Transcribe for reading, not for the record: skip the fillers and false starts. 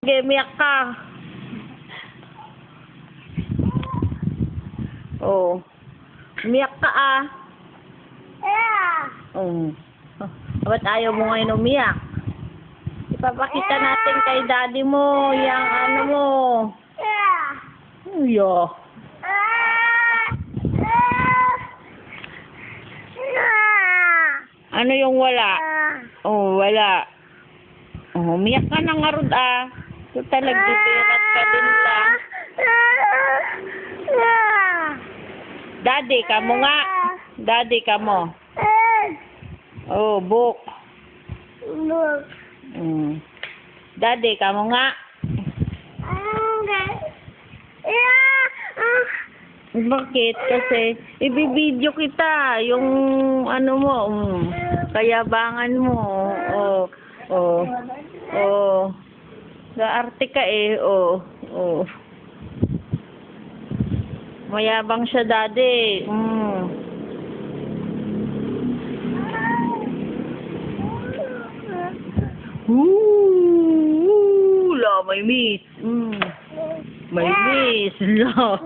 Umiyak ka. Oh. Umiyak ka ah. Oh. Ba't ayaw mo ngayon umiyak? Ipapakita natin kay daddy mo yung ano mo. Uyo. Ano yung wala? Oh, wala. Oh, umiyak ka na nga rod ah. So talagdipirat ka din lang. Daddy ka mo nga. Daddy ka mo. Oh, book. Daddy ka mo nga. Bakit? Kasi ibibidyo kita yung ano mo, kayabangan mo. Oh, oh, oh. Gaarte ka eh, oh, oh. Mayabang siya, daddy. La, may miss. May miss. La.